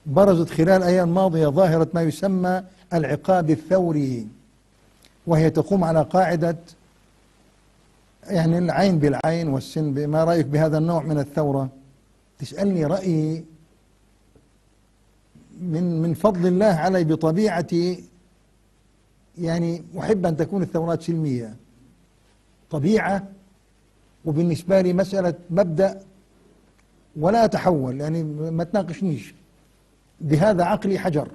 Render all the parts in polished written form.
برزت خلال الأيام الماضية ظاهرة ما يسمى العقاب الثوري، وهي تقوم على قاعدة يعني العين بالعين والسن ما رأيك بهذا النوع من الثورة؟ تسألني رأيي من فضل الله علي بطبيعتي، يعني أحب أن تكون الثورات سلمية طبيعة، وبالنسبة لي مسألة مبدأ ولا أتحول، يعني ما تناقشنيش بهذا عقلي حجر.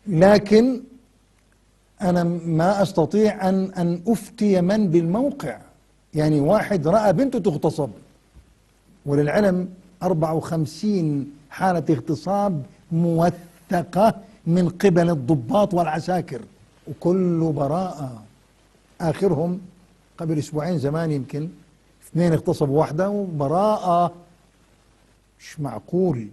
لكن أنا ما أستطيع أن أفتي من بالموقع. يعني واحد رأى بنته تغتصب، وللعلم 54 حالة اغتصاب موثقة من قبل الضباط والعساكر وكل براءة. آخرهم قبل أسبوعين زمان يمكن 2 اغتصبوا واحدة وبراءة. مش معقول.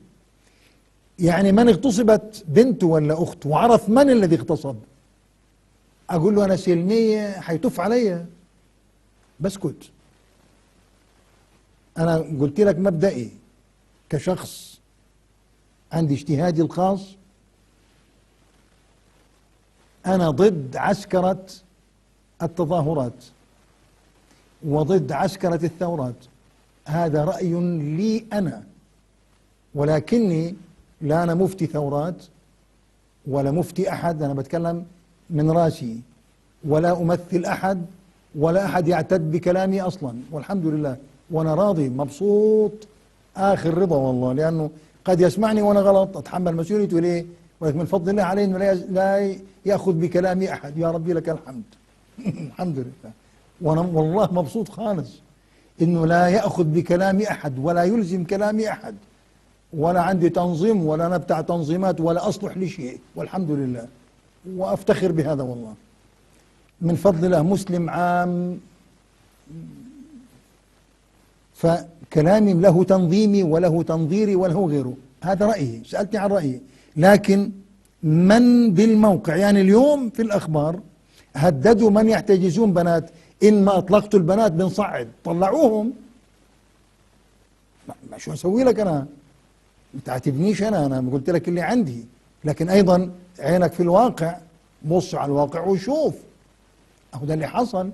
يعني من اغتصبت بنته ولا أخته وعرف من الذي اغتصب، أقول له أنا سلمية حيتف علي؟ بسكت. أنا قلت لك مبدئي كشخص عندي اجتهادي الخاص، أنا ضد عسكرة التظاهرات وضد عسكرة الثورات. هذا رأي لي أنا، ولكني لا أنا مفتي ثورات ولا مفتي أحد. أنا بتكلم من راسي، ولا أمثل أحد، ولا أحد يعتد بكلامي أصلا، والحمد لله. وأنا راضي مبسوط آخر رضا والله، لأنه قد يسمعني وأنا غلط أتحمل مسؤوليته. ليه؟ ولكن من فضل الله علي أنه لا يأخذ بكلامي أحد. يا ربي لك الحمد. الحمد لله. وأنا والله مبسوط خالص إنه لا يأخذ بكلامي أحد ولا يلزم كلامي أحد، ولا عندي تنظيم ولا أنا بتاع تنظيمات ولا أصلح لشيء، والحمد لله. وأفتخر بهذا والله. من فضل الله مسلم عام، فكلامي له تنظيمي وله تنظيري وله غيره. هذا رأيي، سألتني عن رأيي. لكن من بالموقع، يعني اليوم في الأخبار هددوا من يحتجزون بنات، إن ما أطلقتوا البنات بنصعد. طلعوهم. ما شو أسوي لك أنا؟ ما تعاتبنيش أنا قلت لك اللي عندي. لكن أيضا عينك في الواقع، بص على الواقع وشوف. أهو ده اللي حصل.